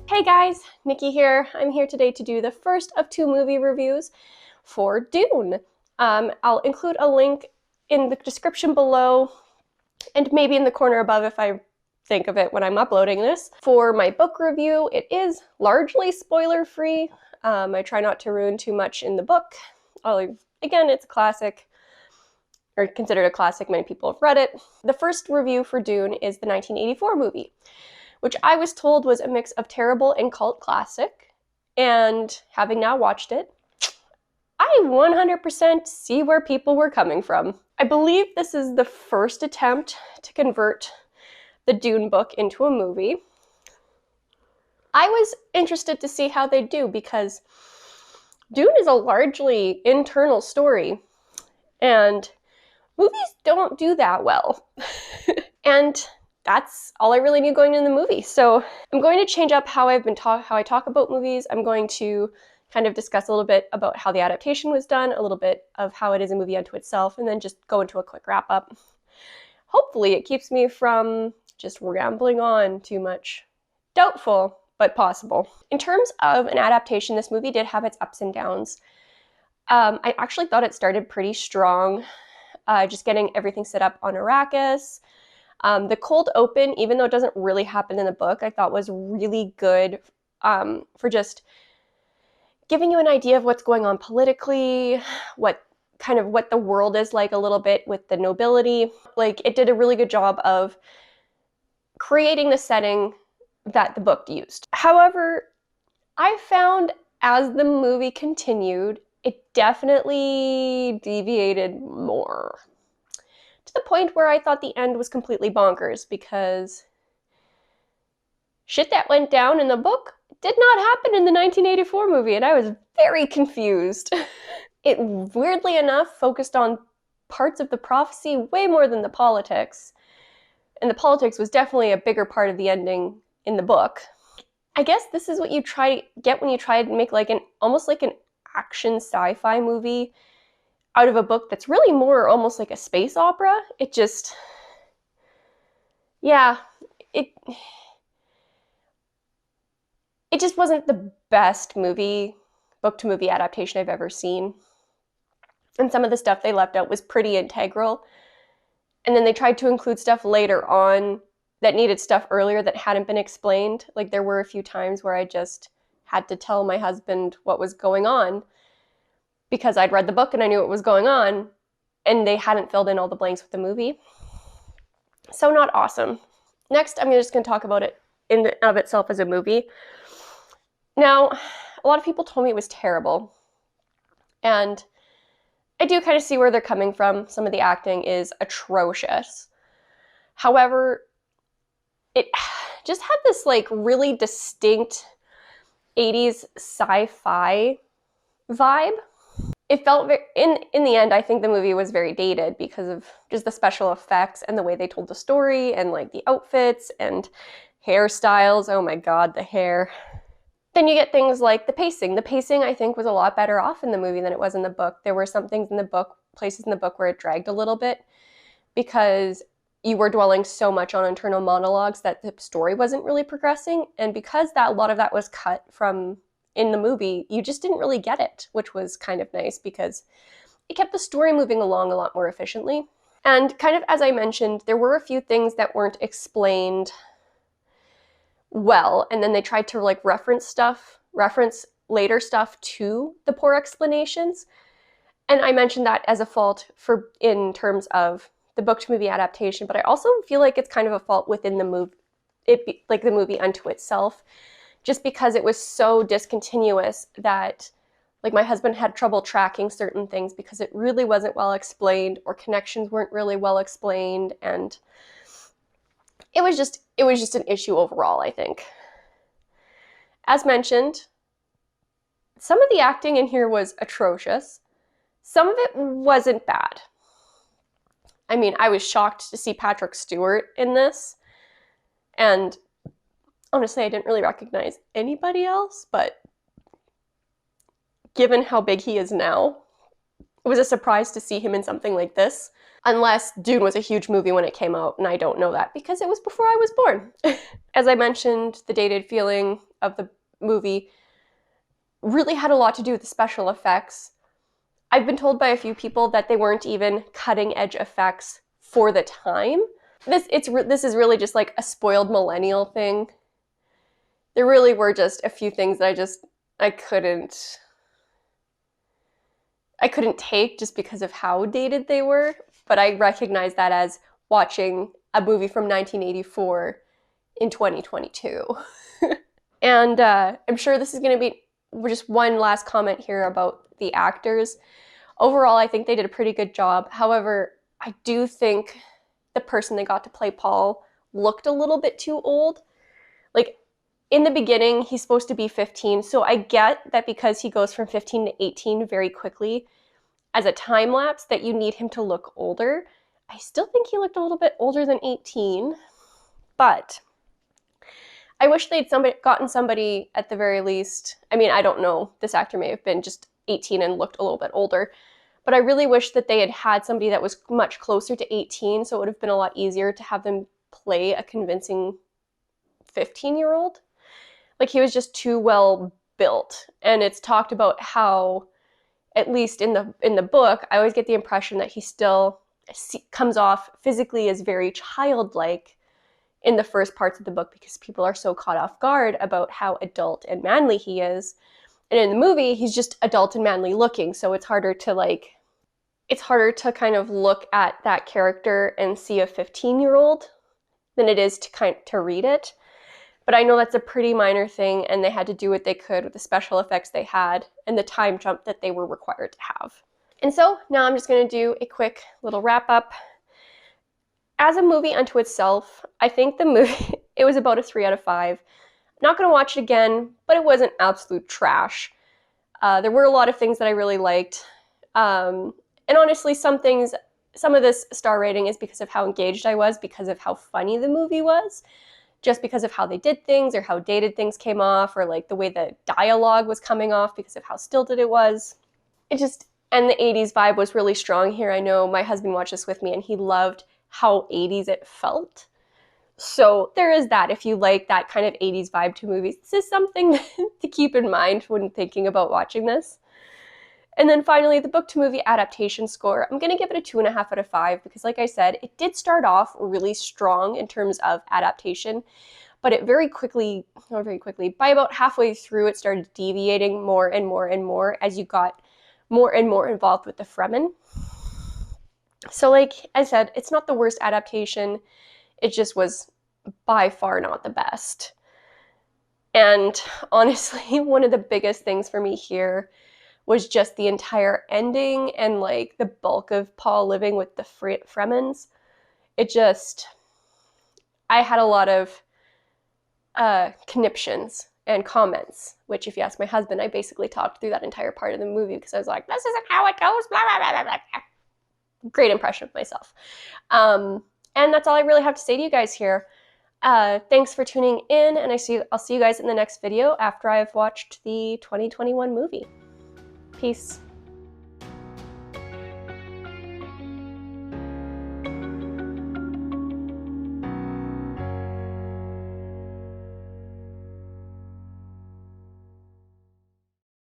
Hey guys, Nikki here. I'm here today to do the first of 2 movie reviews for Dune. I'll include a link in the description below and maybe in the corner above if I think of it when I'm uploading this. For my book review, it is largely spoiler-free. I try not to ruin too much in the book. Again, it's a classic, or considered a classic. Many people have read it. The first review for Dune is the 1984 movie, which I was told was a mix of terrible and cult classic, and having now watched it, I 100% see where people were coming from. I believe this is the first attempt to convert the Dune book into a movie. I was interested to see how they do because Dune is a largely internal story, and movies don't do that well. And that's all I really knew going into the movie. So I'm going to change up how I talk about movies. I'm going to kind of discuss a little bit about how the adaptation was done, a little bit of how it is a movie unto itself, and then just go into a quick wrap up. Hopefully it keeps me from just rambling on too much. Doubtful, but possible. In terms of an adaptation, this movie did have its ups and downs. I actually thought it started pretty strong, just getting everything set up on Arrakis. The cold open, even though it doesn't really happen in the book, I thought was really good for just giving you an idea of what's going on politically, what the world is like a little bit with the nobility. Like, it did a really good job of creating the setting that the book used. However, I found as the movie continued, it definitely deviated more. To the point where I thought the end was completely bonkers, because shit that went down in the book did not happen in the 1984 movie, and I was very confused. It, weirdly enough, focused on parts of the prophecy way more than the politics, and the politics was definitely a bigger part of the ending in the book. I guess this is what you try to get when you try to make almost like an action sci-fi movie out of a book that's really more almost like a space opera. It just, yeah, it just wasn't the best book-to-movie adaptation I've ever seen. And some of the stuff they left out was pretty integral. And then they tried to include stuff later on that needed stuff earlier that hadn't been explained. Like, there were a few times where I just had to tell my husband what was going on because I'd read the book and I knew what was going on, and they hadn't filled in all the blanks with the movie. So not awesome. Next, I'm just going to talk about it in and of itself as a movie. Now, a lot of people told me it was terrible, and I do kind of see where they're coming from. Some of the acting is atrocious. However, it just had this really distinct 80s sci-fi vibe. It felt in the end, I think the movie was very dated because of just the special effects and the way they told the story, and the outfits and hairstyles. Oh my god, the hair. Then you get things like the pacing. The pacing, I think, was a lot better off in the movie than it was in the book. There were some things in the book, places in the book where it dragged a little bit because you were dwelling so much on internal monologues that the story wasn't really progressing. And because a lot of that was cut from in the movie, you just didn't really get it, which was kind of nice because it kept the story moving along a lot more efficiently. And kind of as I mentioned, there were a few things that weren't explained well, and then they tried to reference later stuff to the poor explanations. And I mentioned that as a fault in terms of the book to movie adaptation, but I also feel like it's kind of a fault within the movie, the movie unto itself, just because it was so discontinuous that my husband had trouble tracking certain things because it really wasn't well explained, or connections weren't really well explained, and it was just an issue overall, I think. As mentioned, some of the acting in here was atrocious. Some of it wasn't bad. I mean, I was shocked to see Patrick Stewart in this, and honestly, I didn't really recognize anybody else, but given how big he is now, it was a surprise to see him in something like this. Unless Dune was a huge movie when it came out, and I don't know that because it was before I was born. As I mentioned, the dated feeling of the movie really had a lot to do with the special effects. I've been told by a few people that they weren't even cutting edge effects for the time. This is really just like a spoiled millennial thing. There really were just a few things that I couldn't take just because of how dated they were, but I recognize that as watching a movie from 1984 in 2022. And I'm sure this is going to be just one last comment here about the actors. Overall, I think they did a pretty good job. However, I do think the person they got to play Paul looked a little bit too old. Like, in the beginning, he's supposed to be 15, so I get that because he goes from 15 to 18 very quickly as a time lapse that you need him to look older. I still think he looked a little bit older than 18, but I wish they'd gotten somebody at the very least. I mean, I don't know. This actor may have been just 18 and looked a little bit older, but I really wish that they had somebody that was much closer to 18, so it would have been a lot easier to have them play a convincing 15-year-old. Like, he was just too well built, and it's talked about how, at least in the book, I always get the impression that he still comes off physically as very childlike in the first parts of the book because people are so caught off guard about how adult and manly he is. And in the movie, he's just adult and manly looking, so it's harder to kind of look at that character and see a 15-year-old than it is to read it. But I know that's a pretty minor thing, and they had to do what they could with the special effects they had and the time jump that they were required to have. And so now I'm just going to do a quick little wrap up. As a movie unto itself, I think the movie, it was about a 3 out of 5. I'm not going to watch it again, but it wasn't absolute trash. There were a lot of things that I really liked. And honestly, some of this star rating is because of how engaged I was, because of how funny the movie was. Just because of how they did things or how dated things came off or like the way the dialogue was coming off because of how stilted it was. And the 80s vibe was really strong here. I know my husband watched this with me and he loved how 80s it felt. So there is that. If you like that kind of 80s vibe to movies, this is something to keep in mind when thinking about watching this. And then finally, the book to movie adaptation score. I'm going to give it a 2.5 out of 5 because, like I said, it did start off really strong in terms of adaptation, but it by about halfway through, it started deviating more and more and more as you got more and more involved with the Fremen. So like I said, it's not the worst adaptation. It just was by far not the best. And honestly, one of the biggest things for me here was just the entire ending and like the bulk of Paul living with the Fremens. I had a lot of conniptions and comments, which if you ask my husband, I basically talked through that entire part of the movie because I was like, this isn't how it goes, blah, blah, blah, blah, blah. Great impression of myself. And that's all I really have to say to you guys here. Thanks for tuning in, and I'll see you guys in the next video after I've watched the 2021 movie. Peace.